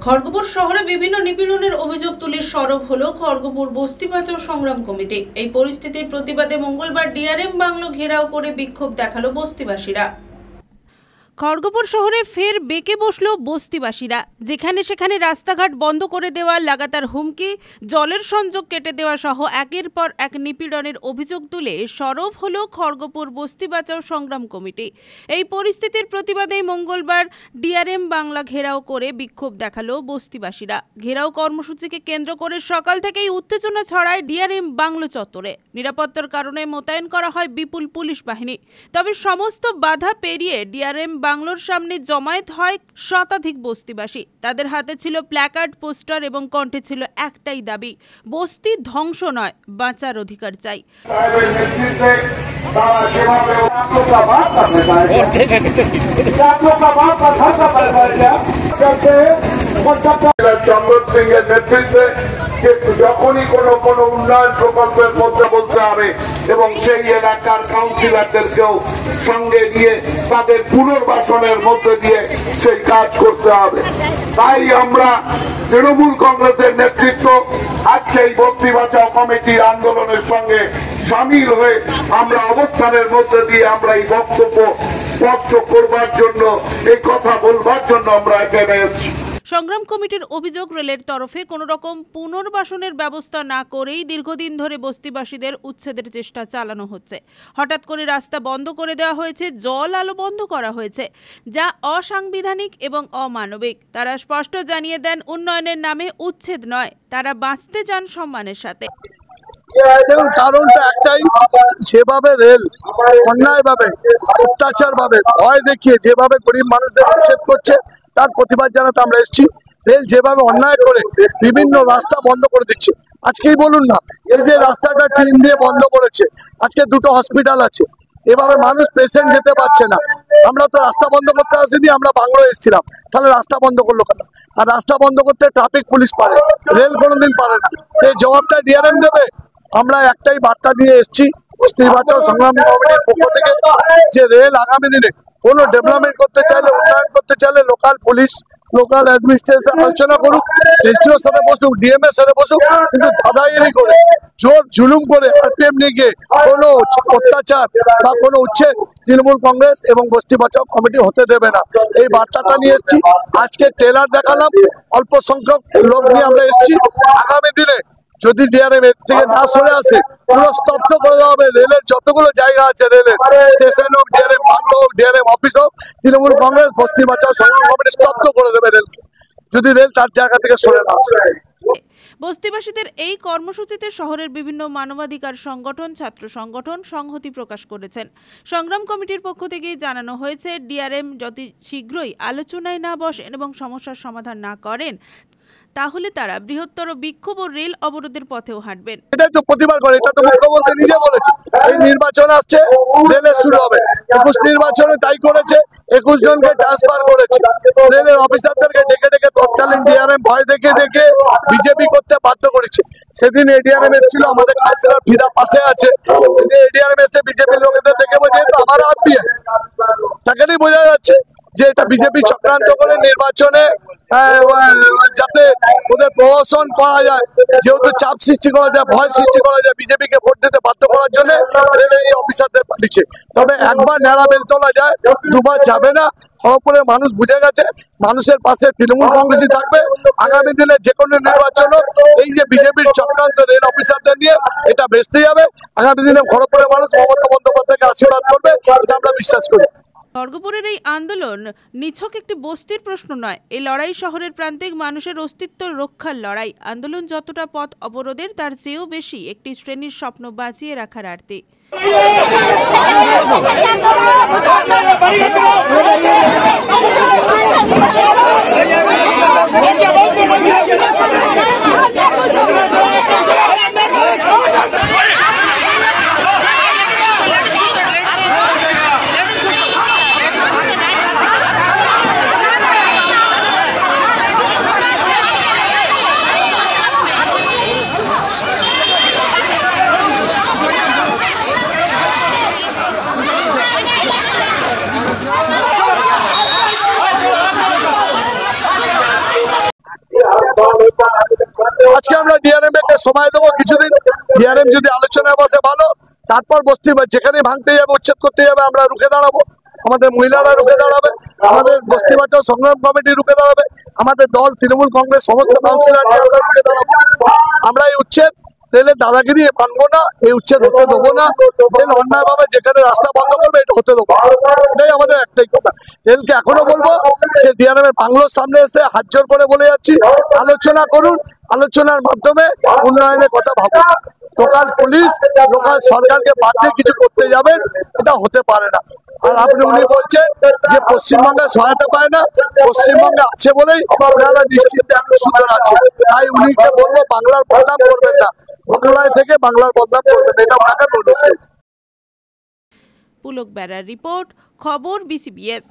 খড়গপুর শহরে বিভিন্ন নিপীড়নের অভিযোগ তুলে সরব হলো খড়গপুর বস্তি বাঁচাও সংগ্রাম কমিটি। এই পরিস্থিতির প্রতিবাদে মঙ্গলবার ডিআরএম বাংলো ঘেরাও করে বিক্ষোভ দেখালো বস্তিবাসীরা। খড়গপুর শহরে ফের বেঁকে বসল বস্তিবাসীরা। যেখানে সেখানে রাস্তাঘাট বন্ধ করে দেওয়া, লাগাতার হুমকি, জলের সংযোগ কেটে দেওয়া সহ একের পর এক নিপীড়নের অভিযোগ তুলে সরব হলো খড়গপুর বস্তি বাঁচাও সংগ্রাম কমিটি। এই পরিস্থিতির প্রতিবাদেই মঙ্গলবার ডিআরএম বাংলা ঘেরাও করে বিক্ষোভ দেখালো বস্তিবাসীরা। ঘেরাও কর্মসূচিকে কেন্দ্র করে সকাল থেকেই উত্তেজনা ছড়ায় ডিআরএম বাংলো চত্বরে। নিরাপত্তার কারণে মোতায়েন করা হয় বিপুল পুলিশ বাহিনী। তবে সমস্ত বাধা পেরিয়ে ডিআরএম বাংলোর সামনে জমায়েত হয় শতাধিক বস্তিবাসী। তাদের হাতে ছিল প্ল্যাকার্ড, পোস্টার এবং কণ্ঠে ছিল একটাই দাবি, বস্তি ধ্বংস নয়, বাঁচার অধিকার চাই। যখনই কোনো উন্নয়ন প্রকল্পের মধ্যে বলতে হবে এবং সেই এলাকার কাউন্সিলরদেরকেও সঙ্গে নিয়ে তাদের পুনর্বাসনের মধ্যে দিয়ে সেই কাজ করতে হবে। তাই আমরা তৃণমূল কংগ্রেসের নেতৃত্ব আজকে এই বস্তি বাঁচাও কমিটির আন্দোলনের সঙ্গে সামিল হয়ে আমরা অবস্থানের মধ্যে দিয়ে আমরা এই বক্তব্য স্পষ্ট করবার জন্য, এই কথা বলবার জন্য আমরা এখানে এসেছি। সংগ্রাম কমিটির অভিযোগ, রেলের তরফে কোনো রকম পুনর্বাসনের ব্যবস্থা না করেই দীর্ঘদিন ধরে বস্তিবাসীদের উচ্ছেদের চেষ্টা চালানো হচ্ছে। হঠাৎ করে রাস্তা বন্ধ করে দেওয়া হয়েছে, জল আলো বন্ধ করা হয়েছে, যা অসাংবিধানিক এবং অমানবিক। তারা স্পষ্ট জানিয়ে দেন, উন্নয়নের নামে উচ্ছেদ নয়, তারা বাঁচতে চান সম্মানের সাথে। কারণটা একটাই, যেভাবে রেল অন্যায়ভাবে, অত্যাচারভাবে, ভয় দেখিয়ে যেভাবে গরিব মানুষদের উচ্ছেদ করছে, তার প্রতিবাদ জানাতে আমরা এসেছি। রেল যেভাবে অন্যায় করে বিভিন্ন রাস্তা বন্ধ করে দিচ্ছে, আজকেই বলুন না, এই যে রাস্তাটা ট্রেন দিয়ে বন্ধ করেছে, আজকে দুটো হসপিটাল আছে, এভাবে মানুষ পেশেন্ট যেতে পারছে না। আমরা তো রাস্তা বন্ধ করতে আসিনি, আমরা বাংলো এসেছিলাম, তাহলে রাস্তা বন্ধ করলো কেন? আর রাস্তা বন্ধ করতে ট্রাফিক পুলিশ পারে, রেল কোনোদিন পারে না। এই জবাবটা ডিআরএম দেবে। আমরা একটাই বার্তা দিয়ে এসেছি বস্তি বাঁচাও সংগ্রাম কমিটির পক্ষ থেকে, যে রেল আগামী দিনে কোনো ডেভেলপমেন্ট করতে চাইলে, উন্নয়ন করতে চাইলে লোকাল পুলিশ, লোকাল অ্যাডমিনিস্ট্রেশন আলোচনা করুক, এসডিওর সাথে বসুক, ডিএম এর সাথে বসুক, কিন্তু দাদাগিরি করে, জোর জুলুম করে আরপিএফ নিয়ে গিয়ে কোনো অত্যাচার বা কোনো উচ্ছেদ তৃণমূল কংগ্রেস এবং বস্তি বাঁচাও কমিটি হতে দেবে না। এই বার্তাটা নিয়ে এসেছি। আজকে ট্রেলার দেখালাম, অল্প সংখ্যক লোক নিয়ে আমরা এসেছি। আগামী দিনে যদি ডিআরএম এর থেকে না সরে আসে, পুরো স্তব্ধ করে দেওয়া হবে। রেলের যতগুলো জায়গা আছে, রেলের স্টেশন হোক, ডিআরএম বাংলো হোক, ডিআরএম অফিস হোক, তৃণমূল কংগ্রেস বস্তি বাঁচাও সংগ্রাম কমিটি স্তব্ধ করে দেবে রেলকে, যদি রেল তার জায়গা থেকে সরে না আসে। বস্তিবাসীদের এই কর্মসূচিতে শহরের বিভিন্ন মানবাধিকার সংগঠন, ছাত্র সংগঠন সংহতি প্রকাশ করেছেন। সংগ্রাম কমিটির পক্ষ থেকে জানানো হয়েছে, ডিআরএম যত শীঘ্রই আলোচনায় না বসেন এবং সমস্যার সমাধান না করেন, তাহলে তারা বৃহত্তর বিক্ষোভ ও রেল অবরোধের পথেও হাঁটবেন। এটাই তো প্রতিবাদ করে, এটা তো মুখ্যমন্ত্রী নিজে বলেছে। এই নির্বাচন আসছে, রেলের শুরু হবে। 21 নির্বাচনে তাই করেছে, 21 জনকে ট্রান্সফার করেছে। রেলের অফিসারদেরকে ডেকে ডেকে তৎকালীন ডিআরএম ভয় দেখে দেখে বিজেপি করতে বাধ্য করেছে। সেদিন এডিআরএম এসেছিল, আমাদের কাউন্সিলর ফিদা পাশে আছে, এডিআরএম এসে বিজেপি লোকেদের দেখে বলছে তো আমার আত্মীয়, তাকেই বোঝা যাচ্ছে যে এটা বিজেপি চক্রান্ত করে নির্বাচনে যাতে ওদের প্রহসন করা যায়, যেহেতু চাপ সৃষ্টি করা যায়, ভয় সৃষ্টি করা যায়, বিজেপিকে ভোট দিতে বাধ্য করার জন্য এই অফিসারদের পাঠিয়েছে। তবে একবার ন্যাড়া বেল তোলা যায়, দুবার যাবে না। খড়গপুরের মানুষ বুঝে গেছে, মানুষের পাশে তৃণমূল কংগ্রেসই থাকবে। আগামী দিনে যে কোনো নির্বাচন, এই যে বিজেপির চক্রান্ত রেল অফিসারদের নিয়ে, এটা বেচতে যাবে। আগামী দিনে খড়গপুরের মানুষ মমতা বন্দ্যোপাধ্যায়কে আশীর্বাদ করবে, এটা আমরা বিশ্বাস করি। খড়গপুরের এই আন্দোলন নিছক একটি বস্তির প্রশ্ন নয়, এই লড়াই শহরের প্রান্তিক মানুষের অস্তিত্ব রক্ষার লড়াই। আন্দোলন যতটা পথ অবরোধের, তার চেয়েও বেশি একটি শ্রেণীর স্বপ্ন বাঁচিয়ে রাখার আর্তি। আজকে আমরা ডিআরএম কে সময় দেবো কিছুদিন, ডিআরএম যদি আলোচনায় বসে ভালো, তারপর বস্তি যেখানে ভাঙতে যাবে উচ্ছেদ করতে যাবে আমরা রুখে দাঁড়াবো, আমাদের মহিলারা রুখে দাঁড়াবে, আমাদের বস্তি বাঁচাও সংগ্রাম কমিটি রুখে দাঁড়াবে, আমাদের দল তৃণমূল কংগ্রেস সমস্ত কাউন্সিলর আমরা রুখে দাঁড়াবো। আমরা এই উচ্ছেদ রেলের দাদাগিরি মানবো না, এই উচ্ছেদ হতে দেবো না। রেল অন্যায়ভাবে যেখানে রাস্তা বন্ধ করবে এটা হতে দেবো, এটাই আমাদের একটাই কথা। রেলকে এখনো বলবো যে ডিআরএম বাংলোর সামনে এসে হাত জোর করে বলে যাচ্ছি, আলোচনা করুন, আলোচনার মাধ্যমে উন্নয়নের কথা ভাবুন। লোকাল পুলিশ লোকাল সরকারকে বাদ দিয়ে কিছু করতে যাবেন, এটা হতে পারে না। আর আপনি উনি বলছেন যে পশ্চিমবঙ্গে সহায়তা পায় না, পশ্চিমবঙ্গে আছে বলেই আপনারা নিশ্চিন্তে এখন সুন্দর আছে। তাই উনিকে বলবো বাংলার বদনাম করবেন না, বাংলায় থেকে বাংলার বদনাম করবেন, এটা ওনাকে বলবেন। পুলক বেড়ার রিপোর্ট, খবর BCBS।